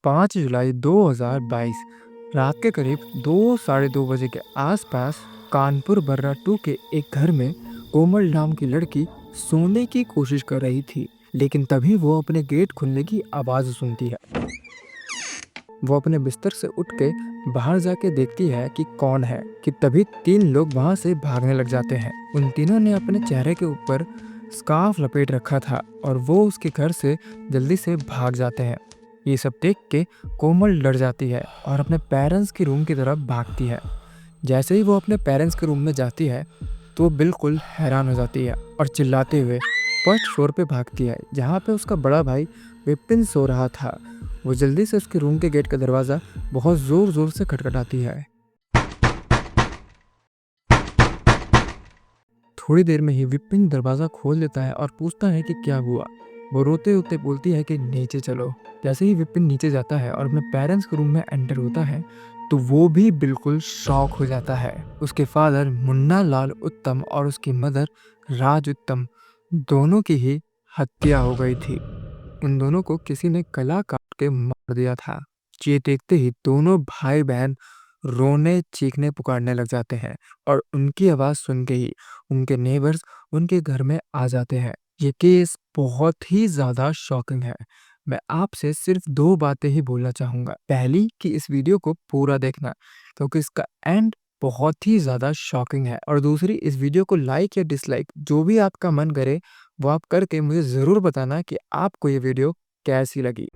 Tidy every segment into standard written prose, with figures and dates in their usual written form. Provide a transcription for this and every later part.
5 जुलाई 2022 रात के करीब 2 साढ़े 2 बजे के आसपास कानपुर बर्रा 2 के एक घर में कोमल नाम की लड़की सोने की कोशिश कर रही थी। लेकिन तभी वो अपने गेट खुलने की आवाज़ सुनती है। वो अपने बिस्तर से उठ के बाहर जाके देखती है कि कौन है कि तभी 3 लोग वहाँ से भागने लग जाते हैं। उन तीनों ने अपने चेहरे के ऊपर स्कार्फ लपेट रखा था और वो उसके घर से जल्दी से भाग जाते हैं। ये सब देख के कोमल डर जाती है और अपने पेरेंट्स के रूम की तरफ भागती है। जैसे ही वो अपने पेरेंट्स के रूम में जाती है तो वो बिल्कुल हैरान हो जाती है और चिल्लाते हुए फर्स्ट फ्लोर पे भागती है जहाँ पे उसका बड़ा भाई विपिन सो रहा था। वो जल्दी से उसके रूम के गेट का दरवाज़ा बहुत ज़ोर ज़ोर से खटखटाती है। थोड़ी देर में ही विपिन दरवाज़ा खोल देता है और पूछता है कि क्या हुआ। वो रोते रोते बोलती है कि नीचे चलो। जैसे ही विपिन नीचे जाता है और अपने पेरेंट्स के रूम में एंटर होता है तो वो भी बिल्कुल शॉक हो जाता है। उसके फादर मुन्ना लाल उत्तम और उसकी मदर राज उत्तम दोनों की ही हत्या हो गई थी। उन दोनों को किसी ने गला काट के मार दिया था। ये देखते ही दोनों भाई बहन रोने चीखने पुकारने लग जाते हैं और उनकी आवाज़ सुन के ही उनके नेबर्स उनके घर में आ जाते हैं। ये केस बहुत ही ज़्यादा शॉकिंग है। मैं आपसे सिर्फ 2 बातें ही बोलना चाहूँगा। पहली कि इस वीडियो को पूरा देखना क्योंकि इसका एंड बहुत ही ज़्यादा शॉकिंग है, और दूसरी इस वीडियो को लाइक या डिसलाइक जो भी आपका मन करे वो आप करके मुझे ज़रूर बताना कि आपको ये वीडियो कैसी लगी।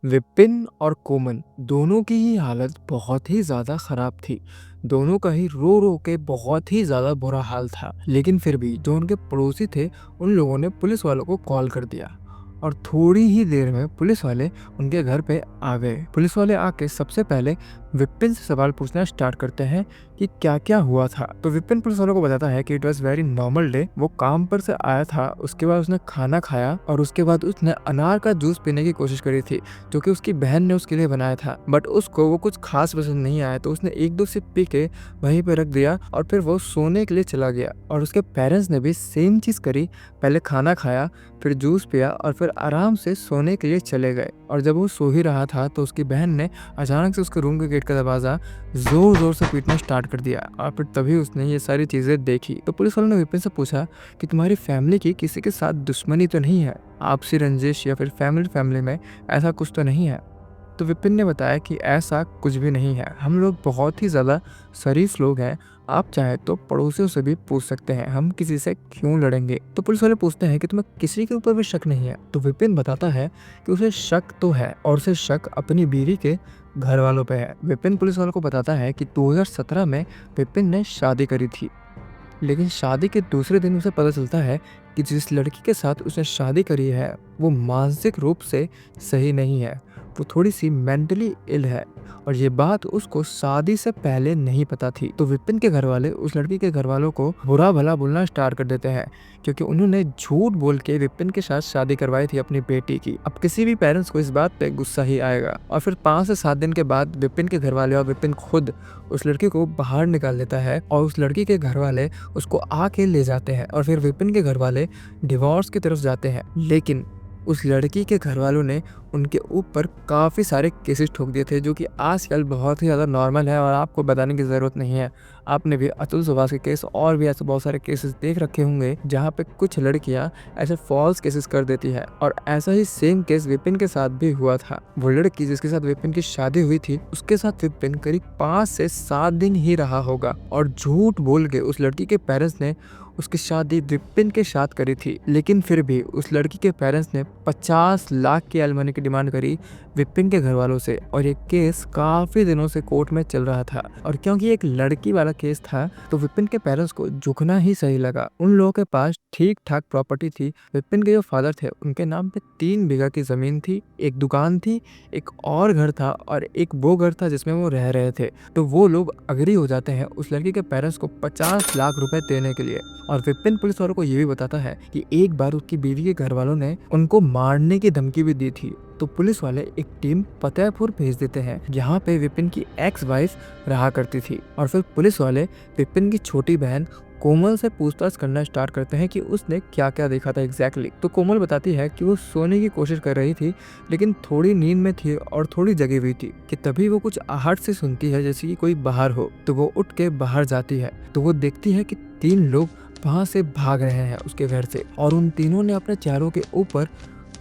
विपिन और कोमल दोनों की ही हालत बहुत ही ज़्यादा ख़राब थी। दोनों का ही रो रो के बहुत ही ज़्यादा बुरा हाल था। लेकिन फिर भी जो उनके पड़ोसी थे उन लोगों ने पुलिस वालों को कॉल कर दिया और थोड़ी ही देर में पुलिस वाले उनके घर पे आ गए। पुलिस वाले आके सबसे पहले विपिन से सवाल पूछना स्टार्ट करते हैं कि क्या क्या हुआ था। तो विपिन पुलिस वालों को बताता है कि it was very normal day. वो काम पर से आया था, उसके बाद उसने खाना खाया और उसके बाद उसने अनार का जूस पीने की कोशिश करी थी जो कि उसकी बहन ने उसके लिए बनाया था, बट उसको वो कुछ खास पसंद नहीं आया तो उसने 1-2 सिप पी के वहीं पे रख दिया और फिर वो सोने के लिए चला गया। और उसके पेरेंट्स ने भी सेम चीज़ करी, पहले खाना खाया फिर जूस पिया और फिर आराम से सोने के लिए चले गए। और जब वो सो ही रहा था तो उसकी बहन ने अचानक से उसके रूम के गेट का दरवाज़ा ज़ोर ज़ोर से पीटना स्टार्ट कर दिया और फिर तभी उसने ये सारी चीज़ें देखी। तो पुलिस वालों ने विपिन से पूछा कि तुम्हारी फैमिली की किसी के साथ दुश्मनी तो नहीं है, आपसी रंजिश या फिर फैमिली में ऐसा कुछ तो नहीं है। तो विपिन ने बताया कि ऐसा कुछ भी नहीं है, हम लोग बहुत ही ज़्यादा शरीफ लोग हैं, आप चाहे तो पड़ोसियों से भी पूछ सकते हैं, हम किसी से क्यों लड़ेंगे। तो पुलिस वाले पूछते हैं कि तुम्हें किसी के ऊपर भी शक नहीं है। तो विपिन बताता है कि उसे शक तो है और उसे शक अपनी बीवी के घर वालों पे है। विपिन पुलिस वालों को बताता है कि 2017 में विपिन ने शादी करी थी, लेकिन शादी के दूसरे दिन उसे पता चलता है कि जिस लड़की के साथ उसने शादी करी है वो मानसिक रूप से सही नहीं है, वो थोड़ी सी मेंटली इल है और ये बात उसको शादी से पहले नहीं पता थी। तो विपिन के घर वाले उस लड़की के घर वालों को बुरा भला बोलना स्टार्ट कर देते हैं क्योंकि उन्होंने झूठ बोल के विपिन के साथ शादी करवाई थी अपनी बेटी की। अब किसी भी पेरेंट्स को इस बात पे गुस्सा ही आएगा। और फिर 5 से 7 दिन के बाद विपिन के घर वाले और विपिन खुद उस लड़की को बाहर निकाल देता है और उस लड़की के घर वाले उसको आके ले जाते हैं और फिर विपिन के घर वाले डिवोर्स की तरफ जाते हैं। लेकिन उस लड़की के घर वालों ने उनके ऊपर काफ़ी सारे केसेस ठोक दिए थे जो कि आजकल बहुत ही ज़्यादा नॉर्मल है और आपको बताने की ज़रूरत नहीं है। आपने भी अतुल सुभाष के केस और भी ऐसे बहुत सारे केसेस देख रखे होंगे जहाँ पे कुछ लड़कियाँ ऐसे फॉल्स केसेस कर देती है और ऐसा ही सेम केस विपिन के साथ भी हुआ था। वो लड़की जिसके साथ विपिन की शादी हुई थी उसके साथ विपिन करीब 5 से 7 दिन ही रहा होगा और झूठ बोल के उस लड़की के पेरेंट्स ने उसकी शादी विपिन के साथ करी थी। लेकिन फिर भी उस लड़की के पेरेंट्स ने 50 लाख की एलिमनी की डिमांड करी विपिन के घर वालों से और ये केस काफ़ी दिनों से कोर्ट में चल रहा था। और क्योंकि एक लड़की वाला केस था तो विपिन के पेरेंट्स को झुकना ही सही लगा। उन लोगों के पास ठीक ठाक प्रॉपर्टी थी। विपिन के जो फादर थे उनके नाम पे 3 बीघा की ज़मीन थी, एक दुकान थी, एक और घर था और एक वो घर था जिसमें वो रह रहे थे। तो वो लोग अग्री हो जाते हैं उस लड़की के पेरेंट्स को 50 लाख रुपए देने के लिए। और विपिन पुलिस वालों को ये भी बताता है कि एक बार उसकी बीवी के घर वालों ने उनको मारने की धमकी भी दी थी। तो पुलिस वाले एक टीम फतेहपुर भेज देते हैं जहाँ पे विपिन की एक्स वाइफ रहा करती थी और फिर पुलिस वाले विपिन की छोटी बहन कोमल से पूछताछ करना स्टार्ट करते हैं कि उसने क्या क्या देखा था एग्जैक्टली। तो कोमल बताती है कि वो सोने की कोशिश कर रही थी लेकिन थोड़ी नींद में थी और थोड़ी जगी हुई थी कि तभी वो कुछ आहट से सुनती है जैसे कि कोई बाहर हो। तो वो उठ के बाहर जाती है तो वो देखती है कि 3 लोग वहां से भाग रहे हैं उसके घर से और उन तीनों ने अपने चेहरों के ऊपर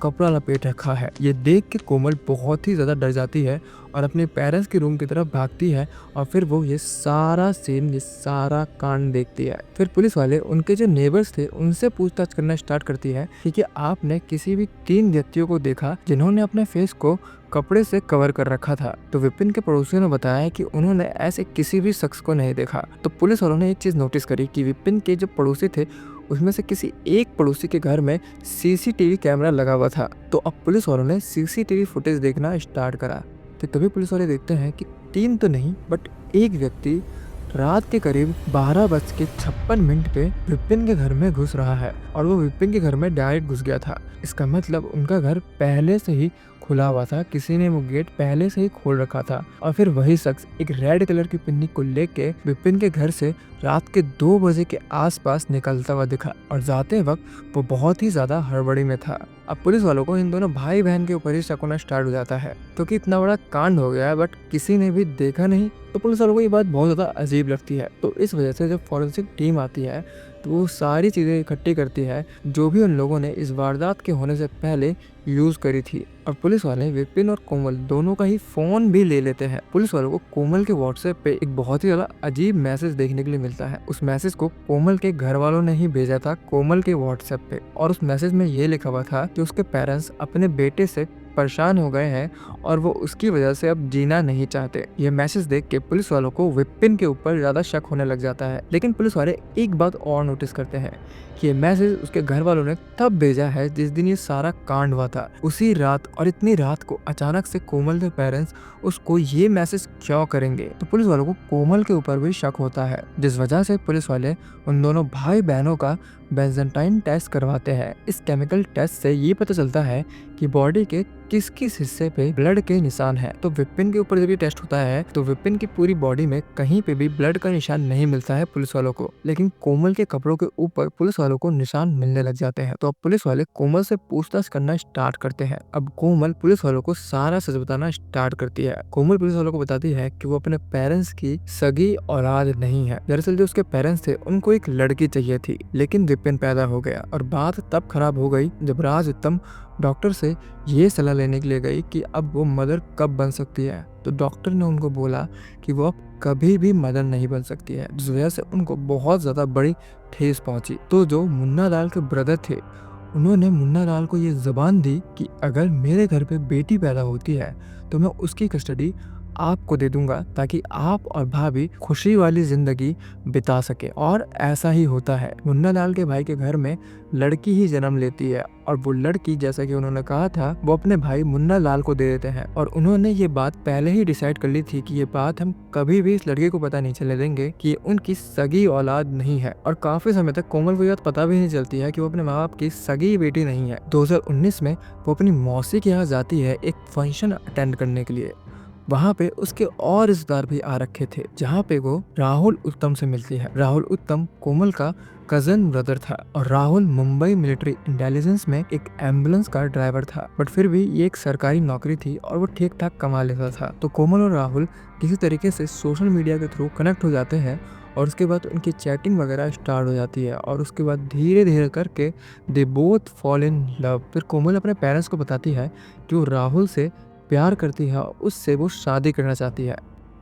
कपड़ा लपेट रखा है। ये देख के कोमल बहुत ही ज़्यादा डर जाती है और अपने पेरेंट्स के रूम की तरफ भागती है और फिर वो ये सारा सीन, ये सारा कांड देखती है। फिर पुलिस वाले उनके जो नेबर्स थे उनसे पूछताछ करना स्टार्ट करती है कि क्या आपने किसी भी 3 व्यक्तियों को देखा जिन्होंने अपने फेस को कपड़े से कवर कर रखा था। तो विपिन के पड़ोसियों ने बताया कि उन्होंने ऐसे किसी भी शख्स को नहीं देखा। तो पुलिस वालों ने एक चीज नोटिस करी कि विपिन के जो पड़ोसी थे उसमें से किसी एक पड़ोसी के घर में सीसीटीवी कैमरा लगा हुआ था। तो अब पुलिस वालों ने सीसीटीवी फुटेज देखना स्टार्ट करा। तो तभी पुलिस वाले देखते हैं कि 3 तो नहीं बट एक व्यक्ति रात के करीब 12:56 पे विपिन के घर में घुस रहा है और वो विपिन के घर में डायरेक्ट घुस गया था। इसका मतलब उनका घर पहले से ही खुला हुआ था, किसी ने वो गेट पहले से ही खोल रखा था। और फिर वही शख्स एक रेड कलर की पिन्नी को लेके विपिन के घर से रात के 2 बजे के आसपास निकलता हुआ दिखा और जाते वक्त वो बहुत ही ज्यादा हड़बड़ी में था। अब पुलिस वालों को इन दोनों भाई बहन के ऊपर ही शक होना स्टार्ट हो जाता है क्योंकि इतना बड़ा कांड हो गया है बट किसी ने भी देखा नहीं। तो पुलिस वालों को ये बात बहुत ज्यादा अजीब लगती है। तो इस वजह से जब फॉरेंसिक टीम आती है तो वो सारी चीज़ें इकट्ठी करती है जो भी उन लोगों ने इस वारदात के होने से पहले यूज़ करी थी। और पुलिस वाले विपिन और कोमल दोनों का ही फ़ोन भी ले लेते हैं। पुलिस वालों को कोमल के व्हाट्सएप पे एक बहुत ही ज़्यादा अजीब मैसेज देखने के लिए मिलता है। उस मैसेज को कोमल के घर वालों ने ही भेजा था कोमल के व्हाट्सएप पे और उस मैसेज में ये लिखा हुआ था कि उसके पेरेंट्स अपने बेटे से परेशान हो गए हैं और वो उसकी वजह से अब जीना नहीं चाहते। ये मैसेज देख के पुलिस वालों को विपिन के ऊपर ज्यादा शक होने लग जाता है। लेकिन पुलिस वाले एक बात और नोटिस करते हैं कि ये मैसेज उसके घर वालों ने तब भेजा है जिस दिन ये सारा कांड हुआ था, उसी रात। और इतनी रात को अचानक से कोमल के पेरेंट्स उसको ये मैसेज क्यों करेंगे। तो पुलिस वालों को कोमल के ऊपर भी शक होता है जिस वजह से पुलिस वाले उन दोनों भाई बहनों का बेंजाइन टेस्ट करवाते हैं। इस केमिकल टेस्ट से ये पता चलता है कि बॉडी के किस किस हिस्से पे ब्लड के निशान है। तो विपिन के ऊपर जब ये टेस्ट होता है तो विपिन की पूरी बॉडी में कहीं पे भी ब्लड का निशान नहीं मिलता है पुलिस वालों को, लेकिन कोमल के कपड़ों के ऊपर पुलिस वालों को निशान मिलने लग जाते हैं। तो अब पुलिस वाले कोमल से पूछताछ करना स्टार्ट करते हैं। अब कोमल पुलिस वालों को सारा सच बताना स्टार्ट करती है। कोमल पुलिस वालों को बताती है कि वो अपने पेरेंट्स की सगी औलाद नहीं है। दरअसल जो उसके पेरेंट्स थे उनको एक लड़की चाहिए थी लेकिन विपिन पैदा हो गया। और बात तब खराब हो गई जब राज उत्तम डॉक्टर से ये सलाह लेने के लिए गई कि अब वो मदर कब बन सकती है। तो डॉक्टर ने उनको बोला कि वो अब कभी भी मदर नहीं बन सकती है, जिस वजह से उनको बहुत ज़्यादा बड़ी ठेस पहुंची। तो जो मुन्ना लाल के ब्रदर थे उन्होंने मुन्ना लाल को ये ज़बान दी कि अगर मेरे घर पे बेटी पैदा होती है तो मैं उसकी कस्टडी आपको दे दूंगा ताकि आप और भाभी खुशी वाली जिंदगी बिता सके। और ऐसा ही होता है। मुन्ना लाल के भाई के घर में लड़की ही जन्म लेती है और वो लड़की, जैसा कि उन्होंने कहा था, वो अपने भाई मुन्ना लाल को दे देते हैं। और उन्होंने ये बात पहले ही डिसाइड कर ली थी कि ये बात हम कभी भी इस लड़के को पता नहीं चलने देंगे कि उनकी सगी औलाद नहीं है। और काफी समय तक कोमल को ये बात पता भी नहीं चलती है कि वो अपने माँ बाप की सगी बेटी नहीं है। 2019 में वो अपनी मौसी के यहाँ जाती है एक फंक्शन अटेंड करने के लिए। वहाँ पे उसके और रिश्तेदार भी आ रखे थे जहाँ पे वो राहुल उत्तम से मिलती है। राहुल उत्तम कोमल का कजन ब्रदर था और राहुल मुंबई मिलिट्री इंटेलिजेंस में एक एम्बुलेंस का ड्राइवर था, बट फिर भी ये एक सरकारी नौकरी थी और वो ठीक ठाक कमा लेता था। तो कोमल और राहुल किसी तरीके से सोशल मीडिया के थ्रू कनेक्ट हो जाते हैं और उसके बाद उनकी चैटिंग वगैरह स्टार्ट हो जाती है और उसके बाद धीरे धीरे करके they both fall in love. फिर कोमल अपने पेरेंट्स को बताती है कि वो राहुल से प्यार करती है, उससे वो शादी करना चाहती है।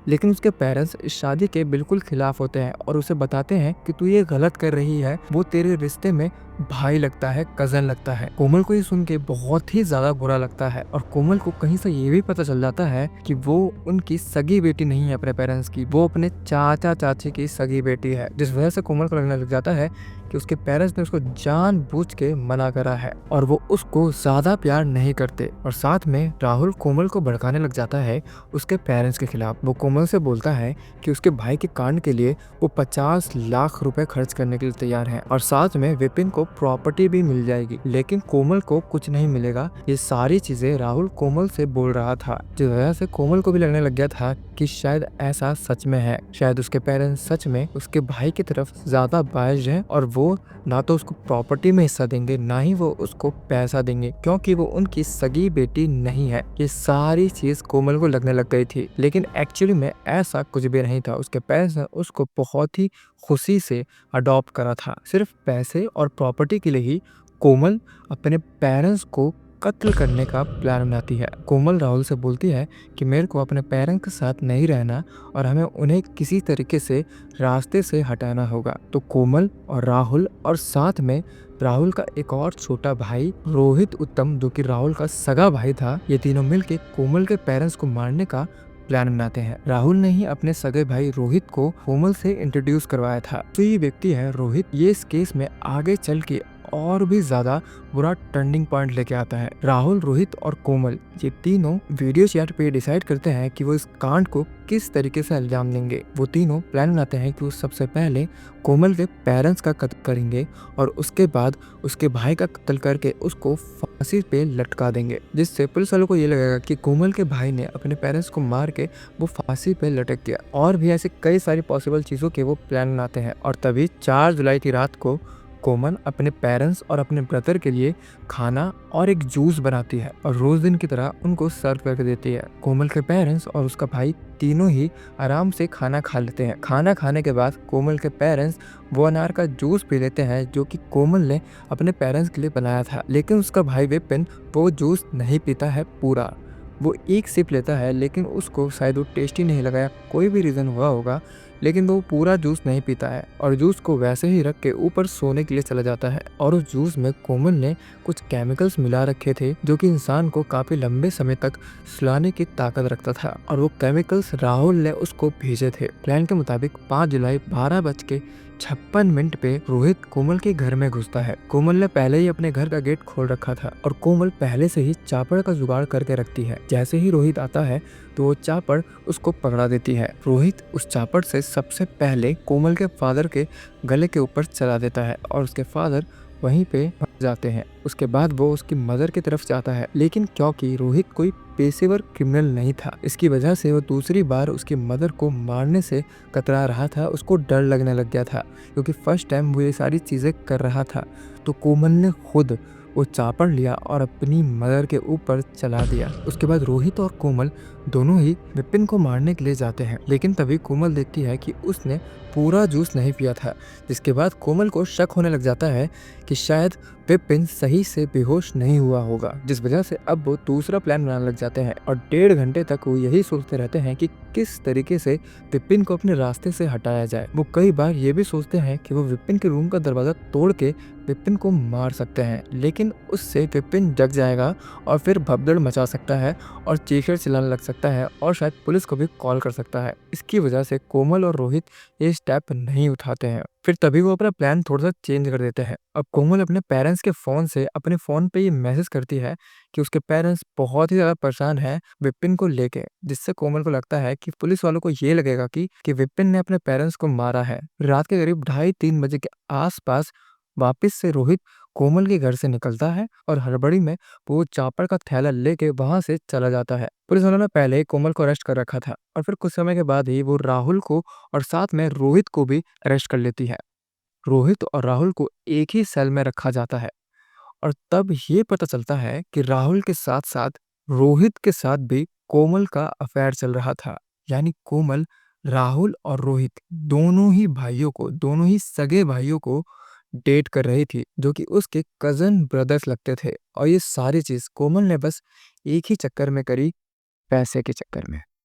लेकिन उसके पेरेंट्स इस शादी के बिल्कुल खिलाफ होते हैं और उसे बताते हैं कि तू ये गलत कर रही है, वो तेरे रिश्ते में भाई लगता है, कजन लगता है। कोमल को ये सुन के बहुत ही ज्यादा बुरा लगता है और कोमल को कहीं से ये भी पता चल जाता है कि वो उनकी सगी बेटी नहीं है अपने पेरेंट्स की, वो अपने चाचा चाची की सगी बेटी है। जिस वजह से कोमल को लगने लग जाता है कि उसके पेरेंट्स ने उसको जानबूझ के मना करा है और वो उसको ज्यादा प्यार नहीं करते। और साथ में राहुल कोमल को भड़काने लग जाता है उसके पेरेंट्स के खिलाफ। वो कोमल से बोलता है कि उसके भाई के कांड के लिए वो 50 लाख रुपए खर्च करने के लिए तैयार है और साथ में विपिन को प्रॉपर्टी भी मिल जाएगी, लेकिन कोमल को कुछ नहीं मिलेगा। ये सारी चीजें राहुल कोमल से बोल रहा था, जिस वजह से कोमल को भी लगने लग गया था कि शायद ऐसा सच में है। शायद उसके पेरेंट्स सच में उसके भाई की तरफ ज्यादा बायस्ड हैं और वो ना तो उसको प्रॉपर्टी में हिस्सा देंगे, ना ही वो उसको पैसा देंगे, क्योंकि वो उनकी सगी बेटी नहीं है। ये सारी चीज कोमल को लगने लग गई थी, लेकिन एक्चुअली में ऐसा कुछ भी नहीं था। उसके पेरेंट्स ने उसको बहुत ही खुशी से अडॉप्ट करा था। सिर्फ पैसे और प्रॉपर्टी के लिए ही कोमल अपने पेरेंट्स को कत्ल करने का प्लान बनाती है। कोमल राहुल से बोलती है कि मेरे को अपने पेरेंट्स के साथ नहीं रहना और हमें उन्हें किसी तरीके से रास्ते से हटाना होगा। तो कोमल और राहुल और साथ में राहुल का एक और छोटा भाई रोहित उत्तम, जो कि राहुल का सगा भाई था, ये तीनों मिलके कोमल के पेरेंट्स को मारने का प्लान बनाते हैं। राहुल ने ही अपने सगे भाई रोहित को कोमल से इंट्रोड्यूस करवाया था। तो ये व्यक्ति है रोहित, ये इस केस में आगे चल के और भी ज्यादा बुरा टर्निंग पॉइंट लेके आता है। राहुल, रोहित और कोमल ये तीनों वीडियो चैट पे डिसाइड करते हैं कि वो इस कांड को किस तरीके से अंजाम देंगे। वो तीनों प्लान बनाते हैं कि वो सबसे पहले कोमल के पेरेंट्स का कत्ल करेंगे और उसके बाद उसके भाई का कत्ल करके उसको फांसी पे लटका देंगे, जिससे पुलिस वालों को ये लगेगा कि कोमल के भाई ने अपने पेरेंट्स को मार के वो फांसी पे लटक दिया। और भी ऐसे कई सारी पॉसिबल चीजों के वो प्लान बनाते हैं। और तभी 4 जुलाई की रात को कोमल अपने पेरेंट्स और अपने ब्रदर के लिए खाना और एक जूस बनाती है और रोज दिन की तरह उनको सर्व करके देती है। कोमल के पेरेंट्स और उसका भाई तीनों ही आराम से खाना खा लेते हैं। खाना खाने के बाद कोमल के पेरेंट्स वो अनार का जूस पी लेते हैं, जो कि कोमल ने अपने पेरेंट्स के लिए बनाया था। लेकिन उसका भाई विपिन वो जूस नहीं पीता है पूरा, वो एक सिप लेता है, लेकिन उसको शायद वो टेस्टी नहीं लगा, कोई भी रीज़न हुआ होगा, लेकिन वो पूरा जूस नहीं पीता है और जूस को वैसे ही रख के ऊपर सोने के लिए चला जाता है। और उस जूस में कोमल ने कुछ केमिकल्स मिला रखे थे, जो कि इंसान को काफ़ी लंबे समय तक सुलाने की ताकत रखता था। और वो केमिकल्स राहुल ने उसको भेजे थे। प्लान के मुताबिक 5 जुलाई 12:56 पे रोहित कोमल के घर में घुसता है। कोमल ने पहले ही अपने घर का गेट खोल रखा था और कोमल पहले से ही चापड़ का जुगाड़ करके रखती है। जैसे ही रोहित आता है तो वो चापड़ उसको पकड़ा देती है। रोहित उस चापड़ से सबसे पहले कोमल के फादर के गले के ऊपर चला देता है और उसके फादर वहीं पे मर जाते हैं। उसके बाद वो उसकी मदर की तरफ जाता है, लेकिन क्योंकि रोहित कोई पेशेवर क्रिमिनल नहीं था, इसकी वजह से वो दूसरी बार उसकी मदर को मारने से कतरा रहा था। उसको डर लगने लग गया था, क्योंकि फर्स्ट टाइम वो ये सारी चीज़ें कर रहा था। तो कोमल ने खुद वो चापड़ लिया और अपनी मदर के ऊपर चला दिया। उसके बाद रोहित और कोमल दोनों ही विपिन को मारने के लिए जाते हैं, लेकिन तभी कोमल देखती है कि उसने पूरा जूस नहीं पिया था, जिसके बाद कोमल को शक होने लग जाता है कि शायद विपिन सही से बेहोश नहीं हुआ होगा, जिस वजह से अब वो दूसरा प्लान बनाने लग जाते हैं। और 1.5 घंटे तक वो यही सोचते रहते हैं कि किस तरीके से विपिन को अपने रास्ते से हटाया जाए। वो कई बार ये भी सोचते हैं कि वो विपिन के रूम का दरवाजा तोड़ के विपिन को मार सकते हैं, लेकिन उससे विपिन जग जाएगा और फिर भगदड़ मचा सकता है और चीखर चिल्लाने लग सकता है और शायद पुलिस को भी कॉल कर सकता है। इसकी वजह से कोमल और रोहित ये स्टेप नहीं उठाते हैं। फिर तभी वो अपना प्लान थोड़ा सा चेंज कर देते हैं। अब कोमल अपने पेरेंट्स के फ़ोन से अपने फ़ोन पे ये मैसेज करती है कि उसके पेरेंट्स बहुत ही ज़्यादा परेशान हैं विपिन को लेके, जिससे कोमल को लगता है कि पुलिस वालों को ये लगेगा कि विपिन ने अपने पेरेंट्स को मारा है। रात के करीब 2:30-3 बजे के आसपास वापस से रोहित कोमल के घर से निकलता है और हड़बड़ी में वो चापड़ का थैला लेके वहां से चला जाता है। पुलिस वालों ने पहले ही कोमल को अरेस्ट कर रखा था और फिर कुछ समय के बाद ही वो राहुल को और साथ में रोहित को भी अरेस्ट कर लेती है। रोहित और राहुल को एक ही सेल में रखा जाता है और तब ये पता चलता है कि राहुल के साथ साथ रोहित के साथ भी कोमल का अफेयर चल रहा था। यानी कोमल राहुल और रोहित दोनों ही सगे भाइयों को डेट कर रही थी, जो कि उसके कजन ब्रदर्स लगते थे। और ये सारी चीज कोमल ने बस एक ही चक्कर में करी, पैसे के चक्कर में।